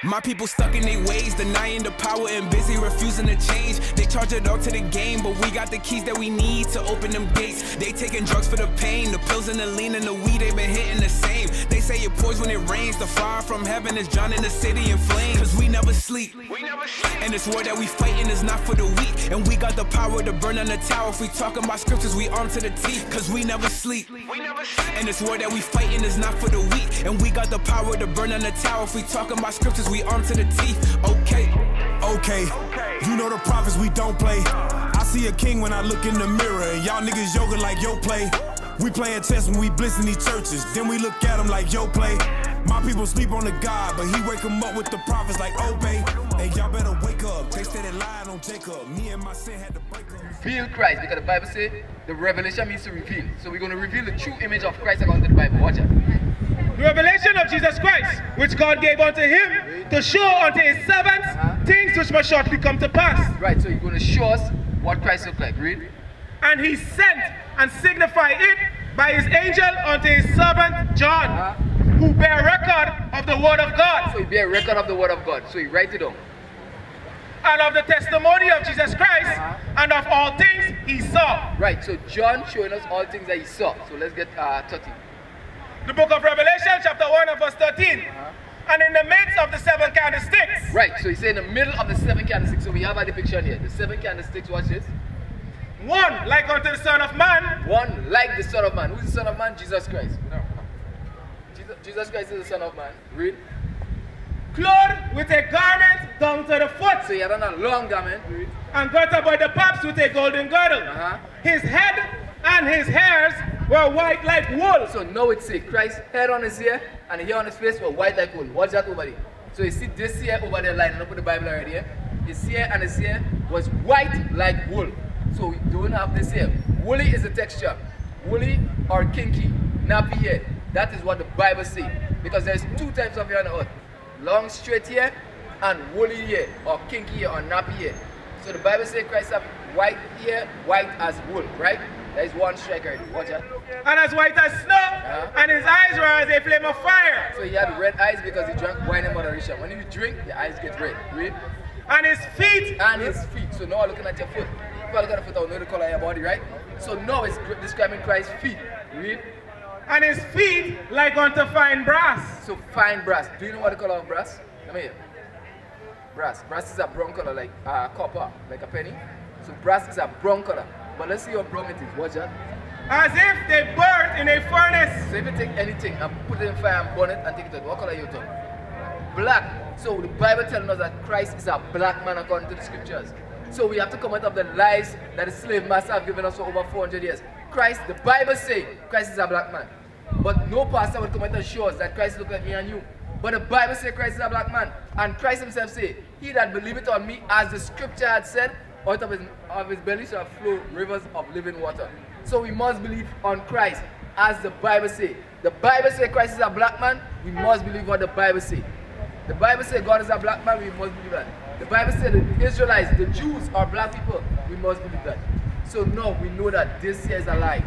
My people stuck in their ways, denying the power and busy refusing to change. They charge it all to the game, but we got the keys that we need to open them gates. They taking drugs for the pain, the pills and the lean and the weed, they been hitting the same. They say it pours when it rains, the fire from heaven is drowning the city in flames. Cause we never sleep, and this war that we fighting is not for the weak. And we got the power to burn on the tower. If we talking about scriptures, we armed to the teeth. Cause we never sleep, and this war that we fighting is not for the weak. And we got the power to burn on the tower. If we talking about scriptures, we armed to the teeth. Okay, you know the prophets, we don't play. I see a king when I look in the mirror, and y'all niggas yoga like yo play. We playing chess when we blitz in these churches, then we look at them like yo play. My people sleep on the God, but he wake them up with the prophets like obey. Hey, y'all better wake up, they steady lying on Jacob. Me and my sin had to break up. Reveal Christ, because the Bible says the revelation means to reveal. So we're going to reveal the true image of Christ according to the Bible. Watch it. The revelation of Jesus Christ, which God gave unto him to show unto his servants things which must shortly come to pass. Right, so you're going to show us what Christ looked like. Read. And he sent and signified it by his angel unto his servant John, who bear record of the word of God. So he bear record of the word of God. So he write it down. And of the testimony of Jesus Christ, and of all things he saw. Right, so John showing us all things that he saw. So let's get 30. The book of Revelation, chapter 1 and verse 13. And in the midst of the 7 candlesticks. Right, so he said in the middle of the 7 candlesticks. So we have a depiction here. The 7 candlesticks, watch this. One like unto the Son of Man. One like the Son of Man. Who's the Son of Man? Jesus Christ. No. Jesus Christ is the Son of Man. Read. Clothed with a garment down to the foot. So he had on a long garment. Read. And girt about the paps with a golden girdle. His head and his hairs were white like wool. So now it says Christ's head on his hair and hair on his face were white like wool. Watch that over there. So you see this hair over there lining up with the Bible already here. His hair and his hair was white like wool. So we don't have this here. Woolly is the texture. Woolly or kinky, nappy hair. That is what the Bible says. Because there's 2 types of hair on the earth. Long straight hair and woolly hair or kinky hair or nappy hair. So the Bible says Christ have white hair, white as wool, right? That is one strike already. Watch that. And as white as snow, and his eyes were as a flame of fire. So he had red eyes because he drank wine in moderation. When you drink, your eyes get red. Read. And his feet. And his feet. So now I'm looking at your foot. If I look at the foot, I'll know the color of your body, right? So now it's describing Christ's feet. Read. And his feet like unto fine brass. So fine brass. Do you know what the color of brass? Come here. Brass. Brass is a brown color like copper, like a penny. So brass is a brown color. But let's see how brown it is. Watch that. As if they burnt in a furnace. So if you take anything and put it in fire and burn it and take it out, what color you turn? Black. So the Bible telling us that Christ is a black man according to the scriptures. So we have to come out of the lies that the slave master have given us for over 400 years. Christ, the Bible says Christ is a black man. But no pastor would come out and show us that Christ look like me and you. But the Bible says Christ is a black man. And Christ himself say, he that believeth on me, as the scripture had said, out of his belly shall flow rivers of living water. So we must believe on Christ, as the Bible says. The Bible says Christ is a black man, we must believe what the Bible says. The Bible says God is a black man, we must believe that. The Bible says the Israelites, the Jews are black people, we must believe that. So now we know that this here is a lie.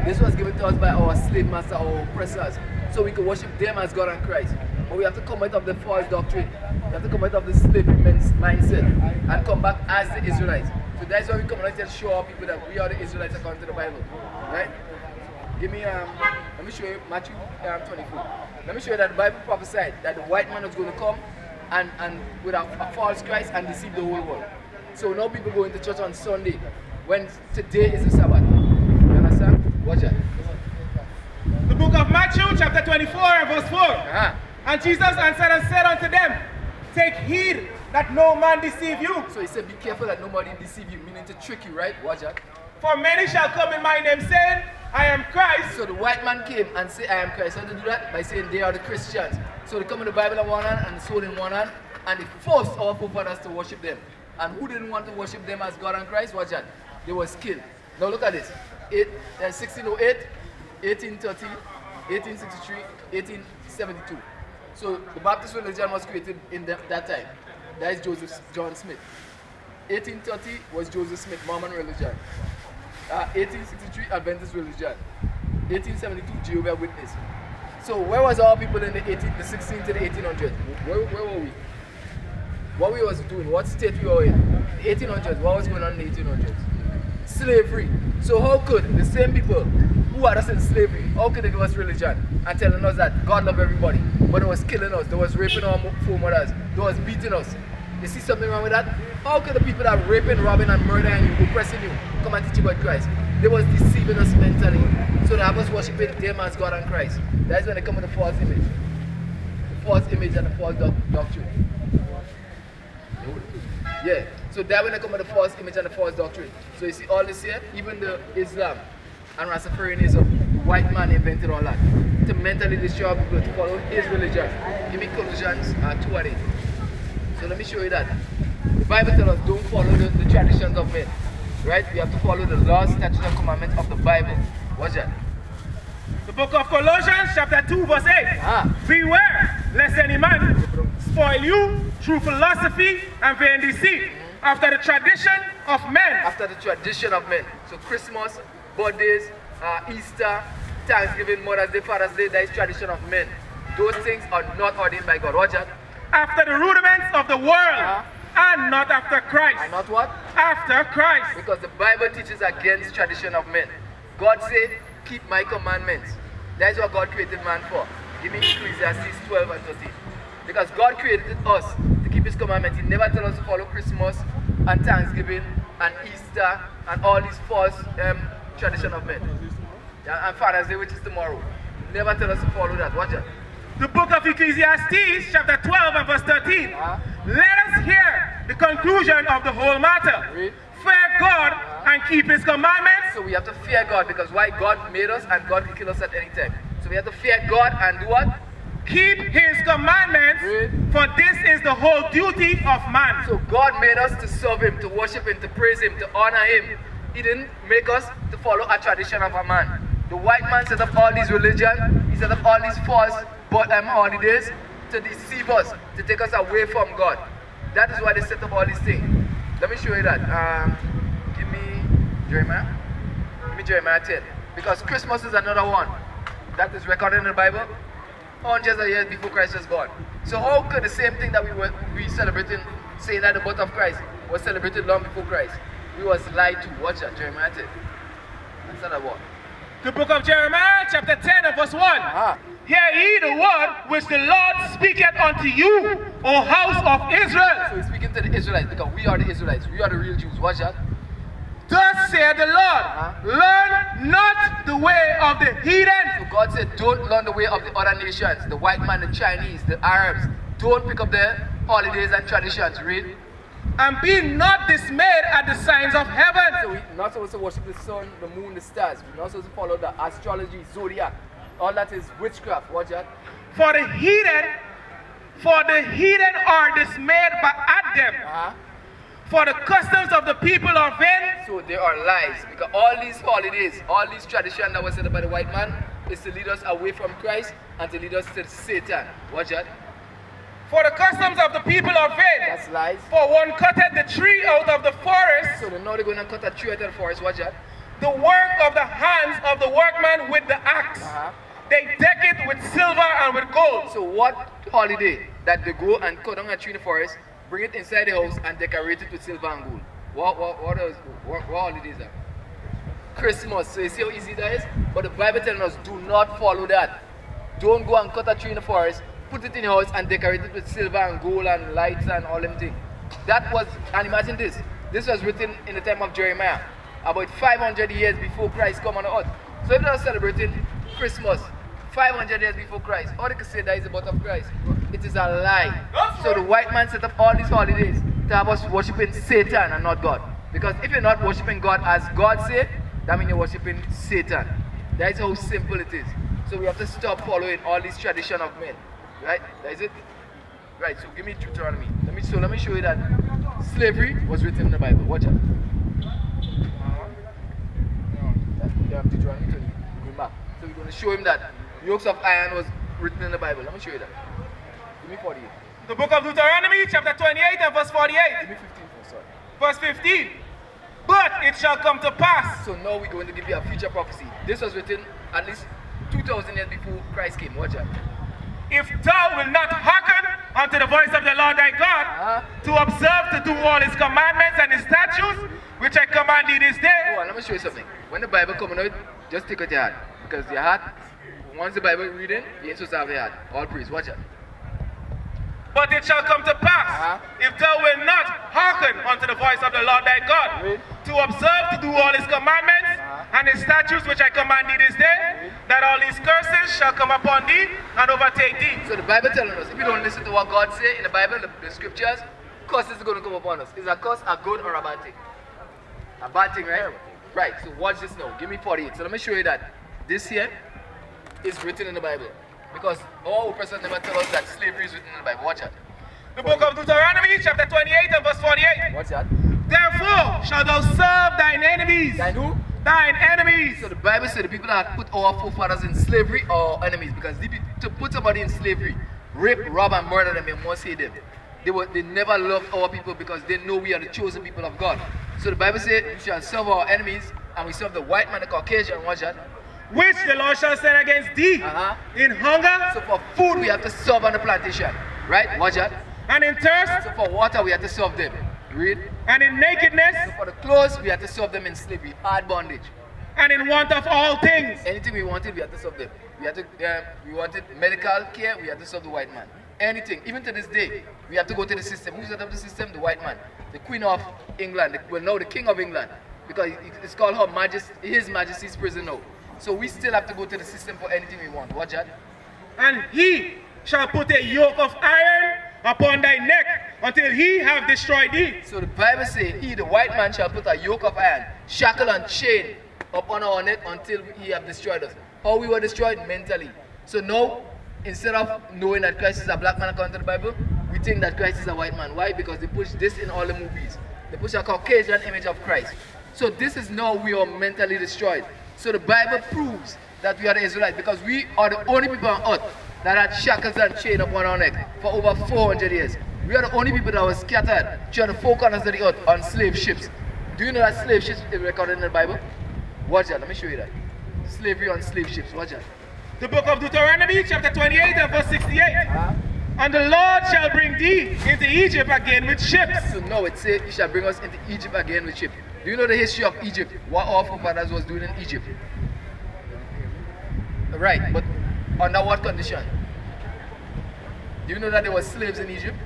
This was given to us by our slave master, our oppressors, so we can worship them as God and Christ. But we have to come out of the false doctrine. We have to come out of the slavery mindset and come back as the Israelites. So that's why we come out and show our people that we are the Israelites according to the Bible. Right? Give me, let me show you Matthew 24. Let me show you that the Bible prophesied that the white man was going to come and with a false Christ and deceive the whole world. So now people go into church on Sunday when today is the Sabbath. You understand? Watch that. The book of Matthew, chapter 24 and verse 4. And Jesus answered and said unto them, take heed that no man deceive you. So he said, be careful that nobody deceive you, meaning to trick you, right? Watch that. For many shall come in my name, saying, I am Christ. So the white man came and said, I am Christ. How to do that? By saying they are the Christians. So they come in the Bible in one hand and the sword in one hand, and they forced our forefathers to worship them. And who didn't want to worship them as God and Christ? Watch that. They were killed. Now look at this. 1608, 1830, 1863, 1872. So the Baptist religion was created in that time. That is John Smith. 1830 was Joseph Smith, Mormon religion. 1863, Adventist religion. 1872, Jehovah's Witness. So where was our people in the 16th to the 1800s? Where were we? What we was doing? What state we were in? The 1800s. What was going on in the 1800s? Slavery. So how could the same people who had us in slavery, how could they give us religion and telling us that God loved everybody, but they was killing us, they was raping our foremothers, they was beating us? You see something wrong with that? How could the people that are raping, robbing, and murdering you, oppressing you, come and teach you about Christ? They was deceiving us mentally, so they have us worshiping them as God and Christ. That's when they come with the false image. The false image and the false doctrine. Yeah, so that when they come with the false image and the false doctrine. So you see all this here, even the Islam and Rastafarianism, the white man invented all that to mentally destroy people to follow his religion. Give me Colossians 2:8. So let me show you that. The Bible tells us don't follow the traditions of men, right? We have to follow the laws, statutes, and commandments of the Bible. Watch that. The book of Colossians chapter 2 verse 8. Beware lest any man spoil you through philosophy and vain deceit, after the tradition of men. After the tradition of men. So Christmas, birthdays, Easter, Thanksgiving, Mother's Day, Father's Day, that is tradition of men. Those things are not ordained by God. Watch that. After the rudiments of the world, and not after Christ. And not what? After Christ. Because the Bible teaches against tradition of men. God said, keep my commandments. That is what God created man for. Give me Ecclesiastes 12 and 13. Because God created us to keep his commandments. He never told us to follow Christmas and Thanksgiving and Easter and all these false tradition of men. And Father's Day, which is tomorrow. He never told us to follow that. Watch it. The book of Ecclesiastes chapter 12 and verse 13. Let us hear the conclusion of the whole matter. Read. Fear God and keep his commandments. So we have to fear God, because why? God made us and God can kill us at any time. So we have to fear God and do what? Keep his commandments, for this is the whole duty of man. So God made us to serve him, to worship him, to praise him, to honor him. He didn't make us to follow a tradition of a man. The white man set up all these religions, he set up all these false holidays to deceive us, to take us away from God. That is why they set up all these things. Let me show you that. Give me Jeremiah. Give me Jeremiah 10. Because Christmas is another one that is recorded in the Bible hundreds of years before Christ was born. So how could the same thing that we celebrating, saying that the birth of Christ was celebrated long before Christ, we was lied to? Watch that, Jeremiah 10. That's not a what? The book of Jeremiah chapter 10 and verse 1. Hear ye the word which the Lord speaketh unto you, O house of Israel. So he's speaking to the Israelites, because we are the Israelites. We are the real Jews. Watch that. Thus saith the Lord, learn not the way of the heathen. So God said, don't learn the way of the other nations, the white man, the Chinese, the Arabs. Don't pick up their holidays and traditions. Read. And be not dismayed at the signs of heaven. So we're not supposed to worship the sun, the moon, the stars. We're not supposed to follow the astrology, zodiac. All that is witchcraft. Watch that. For the heathen are dismayed at them. For the customs of the people are vain. So they are lies, because all these holidays, all these traditions that was set up by the white man is to lead us away from Christ and to lead us to Satan. Watch that. For the customs of the people are vain. That's lies. For one cutteth the tree out of the forest. So now they're going to cut a tree out of the forest. Watch that. The work of the hands of the workman with the axe. They deck it with silver and with gold. So what holiday that they go and cut down a tree in the forest, bring it inside the house and decorate it with silver and gold? What holidays are? Christmas. So you see how easy that is? But the Bible telling us, do not follow that. Don't go and cut a tree in the forest, put it in your house and decorate it with silver and gold and lights and all them things. That was, and imagine this. This was written in the time of Jeremiah, about 500 years before Christ come on earth. So if they are celebrating Christmas 500 years before Christ, all they can say that is the birth of Christ. It is a lie. So the white man set up all these holidays to have us worshiping Satan and not God. Because if you're not worshiping God as God said, that means you're worshiping Satan. That is how simple it is. So we have to stop following all these tradition of men. Right? That is it. Right, so give me Deuteronomy. Let me show you that slavery was written in the Bible. Watch out. Deuteronomy 20. Going back. So we're going to show him that yokes of iron was written in the Bible. Let me show you that. Give me 48. The book of Deuteronomy chapter 28 and verse 48. Give me 15 first, sorry. Verse 15. But it shall come to pass. So now we're going to give you a future prophecy. This was written at least 2 2,000 years before Christ came. Watch out. If thou wilt not hearken unto the voice of the Lord thy God, to observe to do all his commandments and his statutes, which I command thee this day. Oh, let me show you something. When the Bible comes out, just take out your heart. Because your heart, once the Bible reading, you ain't supposed to have your heart. All praise. Watch out. But it shall come to pass, if thou wilt not hearken unto the voice of the Lord thy God, to observe to do all his commandments and his statutes which I command thee this day, that all these curses shall come upon thee and overtake thee. So the Bible telling us, if you don't listen to what God say in the Bible, the scriptures, curses are going to come upon us. Is a curse a good or a bad thing? A bad thing, right? Right, so watch this now. Give me 48. So let me show you that this here is written in the Bible. Because all oppressors never tell us that slavery is written in the Bible. Watch out. The book of Deuteronomy, chapter 28 and verse 48. Watch that. Therefore shalt thou serve thine enemies. Thine who? Thine enemies. So the Bible said the people that put our forefathers in slavery are enemies. Because to put somebody in slavery, rape, rob, and murder them, you must hate them. They never loved our people because they know we are the chosen people of God. So the Bible said we shall serve our enemies, and we serve the white man, the Caucasian. Watch that. Which the Lord shall send against thee in hunger. So for food we have to serve on the plantation. Right? Watch that. And in thirst. So for water we have to serve them. Read. And in nakedness. So for the clothes we have to serve them in slavery, hard bondage. And in want of all things. Anything we wanted, we had to serve them. We wanted medical care, we had to serve the white man. Anything, even to this day, we have to go to the system. Who set up the system? The white man. The Queen of England, well now the King of England. Because it's called His Majesty's prison now. So we still have to go to the system for anything we want. Watch that. And he shall put a yoke of iron upon thy neck until he have destroyed thee. So the Bible says, he, the white man, shall put a yoke of iron, shackle and chain upon our neck until he have destroyed us. How we were destroyed? Mentally. So now, instead of knowing that Christ is a black man according to the Bible, we think that Christ is a white man. Why? Because they push this in all the movies. They push a Caucasian image of Christ. So this is now we are mentally destroyed. So the Bible proves that we are the Israelites because we are the only people on earth that had shackles and chain upon our neck for over 400 years. We are the only people that were scattered throughout the four corners of the earth on slave ships. Do you know that slave ships is recorded in the Bible? Watch that, let me show you that. Slavery on slave ships, watch that. The book of Deuteronomy, chapter 28 and verse 68. And the Lord shall bring thee into Egypt again with ships. So now it says, he shall bring us into Egypt again with ships. Do you know the history of Egypt? What our forefathers was doing in Egypt? Right, but under what condition? Do you know that there were slaves in Egypt?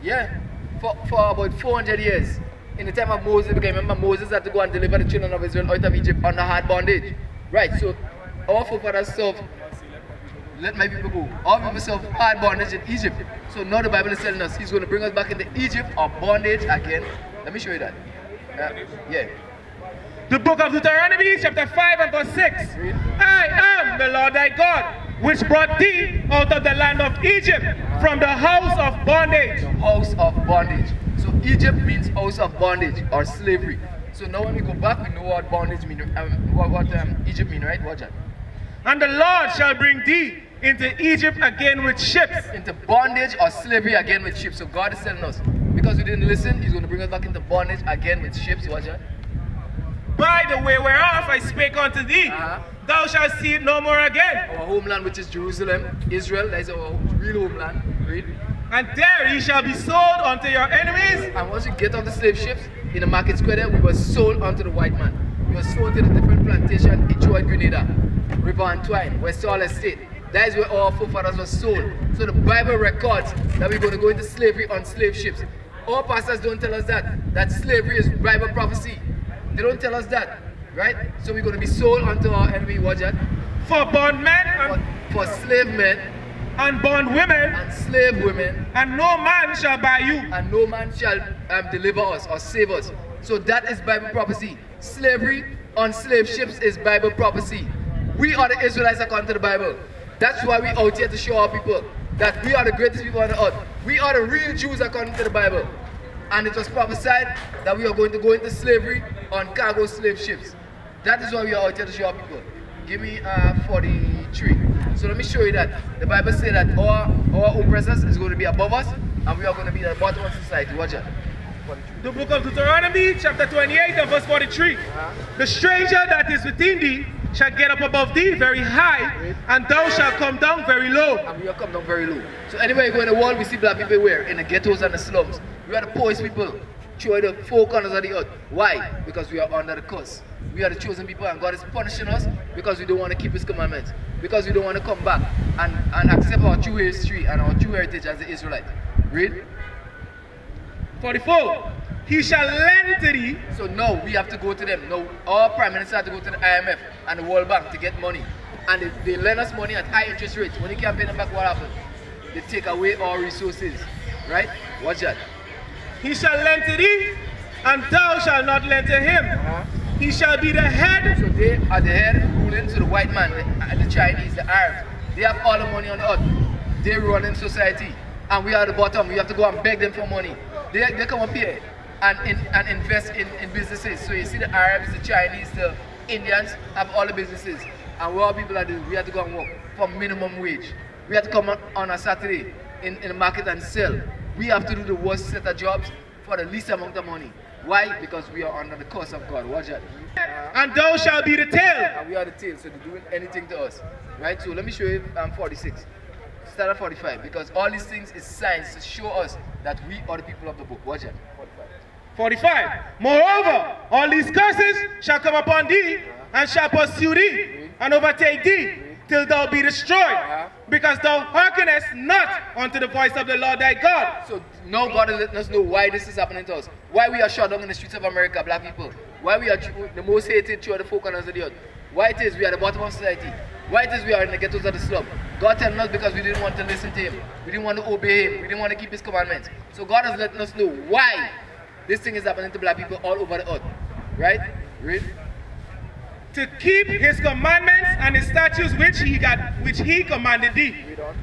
Yeah, for about 400 years. In the time of Moses, because remember Moses had to go and deliver the children of Israel out of Egypt under hard bondage. Right, so our forefathers served, let my people go. Our people served hard bondage in Egypt. So now the Bible is telling us he's going to bring us back into Egypt of bondage again. Let me show you that. Yeah. The book of Deuteronomy, chapter 5 and verse 6. I am the Lord thy God, which brought thee out of the land of Egypt from the house of bondage. The house of bondage. So Egypt means house of bondage or slavery. So now when we go back, we know what bondage means, what Egypt means, right? Watch that. And the Lord shall bring thee into Egypt again with ships. Into bondage or slavery again with ships. So God is telling us, because we didn't listen, he's going to bring us back into bondage again with ships. Watch that. By the way whereof I spake unto thee, thou shalt see it no more again. Our homeland, which is Jerusalem, Israel, that is our real homeland. Read. And there ye shall be sold unto your enemies. And once we get off the slave ships, in the market square there, we were sold unto the white man. We were sold to the different plantation, I.U.I.C, Grenada, River and Twine, West All Estate. That is where our forefathers were sold. So the Bible records that we're going to go into slavery on slave ships. Our pastors don't tell us that slavery is Bible prophecy. They don't tell us that, right? So we're going to be sold unto our enemy, watch that. For bondmen, for slave men, and bondwomen, and slave women, and no man shall buy you, and no man shall deliver us or save us. So that is Bible prophecy. Slavery on slave ships is Bible prophecy. We are the Israelites according to the Bible. That's why we out here to show our people that we are the greatest people on the earth. We are the real Jews according to the Bible. And it was prophesied that we are going to go into slavery on cargo slave ships. That is why we are out here to show our people. Give me 43. So let me show you that. The Bible says that our oppressors is going to be above us and we are going to be at the bottom of society. Watch that. 43. The book of Deuteronomy, chapter 28 and verse 43. The stranger that is within thee shall get up above thee very high, and thou shalt come down very low. And we are come down very low. So anywhere you go in the world, we see black people where? In the ghettos and the slums. We are the poorest people throughout the four corners of the earth. Why? Because we are under the curse. We are the chosen people, and God is punishing us because we don't want to keep His commandments. Because we don't want to come back and accept our true history and our true heritage as the Israelite. Read. 44. He shall lend to thee. So now we have to go to them. Now our Prime Minister had to go to the IMF and the World Bank to get money. And they lend us money at high interest rates. When you can't pay them back, what happens? They take away our resources. Right? Watch that. He shall lend to thee, and thou shalt not lend to him. He shall be the head. So they are the head ruling to the white man, the Chinese, the Arabs. They have all the money on the earth. They run in society. And we are at the bottom. We have to go and beg them for money. They come up here and invest in businesses. So you see the Arabs, the Chinese, the Indians have all the businesses. And what people are doing, we have to go and work for minimum wage. We have to come on a Saturday in the market and sell. We have to do the worst set of jobs for the least amount of money. Why? Because we are under the curse of God. Watch that. And thou shalt be the tail. And we are the tail, so they're doing anything to us. Right? So let me show you 46. Start at 45. Because all these things is signs to show us that we are the people of the book. Watch that. 45. Moreover, all these curses shall come upon thee, and shall pursue thee, and overtake thee, till thou be destroyed, because thou hearkenest not unto the voice of the Lord thy God. So now God is letting us know why this is happening to us. Why we are shut down in the streets of America, black people. Why we are the most hated throughout the four corners of the earth. Why it is we are at the bottom of society. Why it is we are in the ghettos of the slum. God telling us because we didn't want to listen to Him. We didn't want to obey Him. We didn't want to keep His commandments. So God is letting us know why this thing is happening to black people all over the earth. Right? Read. To keep His commandments and His statutes which He commanded thee. Read on.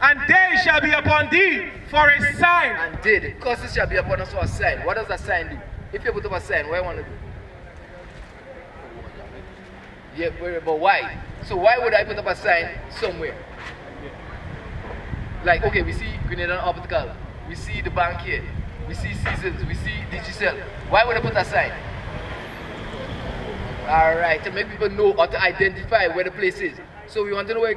And they shall be upon thee for a sign. And they, the curses shall be upon us for a sign. What does that sign do? If you put up a sign, what do you want to do? Yeah, but why? So why would I put up a sign somewhere? Like, okay, we see Grenada Optical. We see the bank here. We see Seasons. We see Digicel. Why would I put a sign? Alright, to make people know or to identify where the place is. So we want to know where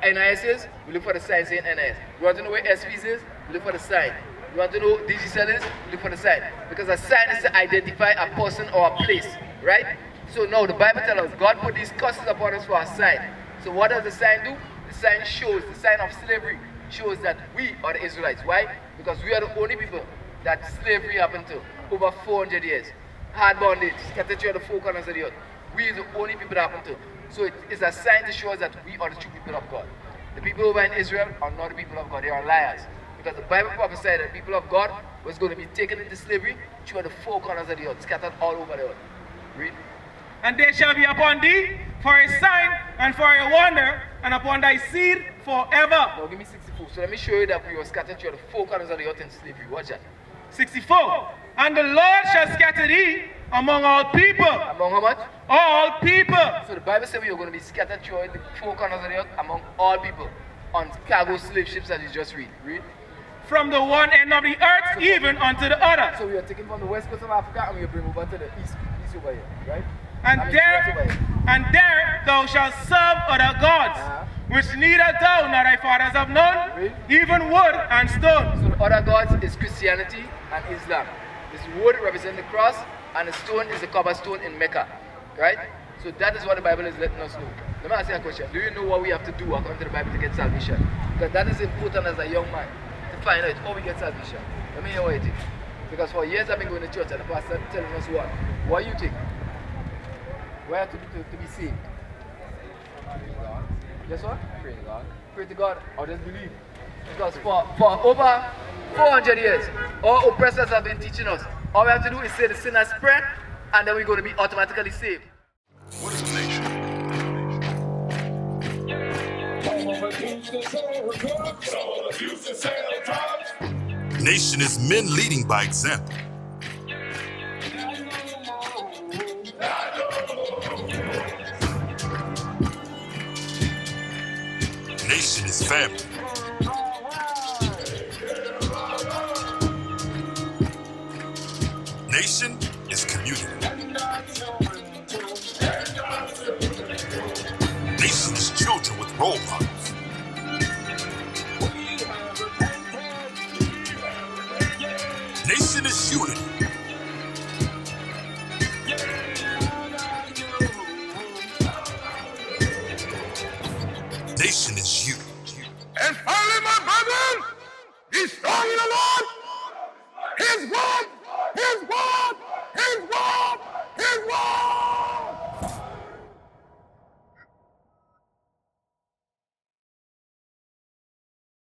NIS is, we look for the sign saying NIS. We want to know where SVs is, we look for the sign. We want to know Digicel is, we look for the sign. Because a sign is to identify a person or a place, right? So now the Bible tells us God put these curses upon us for a sign. So what does the sign do? The sign shows, the sign of slavery shows that we are the Israelites. Why? Because we are the only people that slavery happened to over 400 years. Hard bondage, scattered through the four corners of the earth. We are the only people that happened to. So it is a sign to show us that we are the true people of God. The people over in Israel are not the people of God, they are liars. Because the Bible prophesied that the people of God was going to be taken into slavery through the four corners of the earth, scattered all over the earth. Read. And they shall be upon thee for a sign and for a wonder, and upon thy seed forever. Now give me 64. So let me show you that we were scattered through the four corners of the earth in slavery. Watch that. 64. And the Lord shall scatter thee among all people. Among how much? All people. So the Bible says we are going to be scattered through the four corners of the earth among all people on cargo slave ships that you just read. Read. From the one end of the earth even unto the other. So we are taken from the west coast of Africa and we are bring over to the east over here, right? And there thou shalt serve other gods, which neither thou nor thy fathers have known, even wood and stone. So the other gods is Christianity and Islam. This wood represents the cross, and the stone is the cobblestone in Mecca, right? So that is what the Bible is letting us know. Let me ask you a question. Do you know what we have to do according to the Bible to get salvation? Because that is important as a young man to find out how we get salvation. Let me hear what you think. Because for years I've been going to church and the pastor telling us what. What do you think? Where to be saved? Pray to God. Guess what? Pray to God. Pray to God or just believe. Because for over 400 years, our oppressors have been teaching us. All we have to do is say the sinner's prayer and then we're going to be automatically saved. What is a nation? Nation is men leading by example. Nation is family. Nation is community. role models. Nation is unity. Nation is you. And finally, my brethren, be strong in the Lord. His word, his word, his word, his word.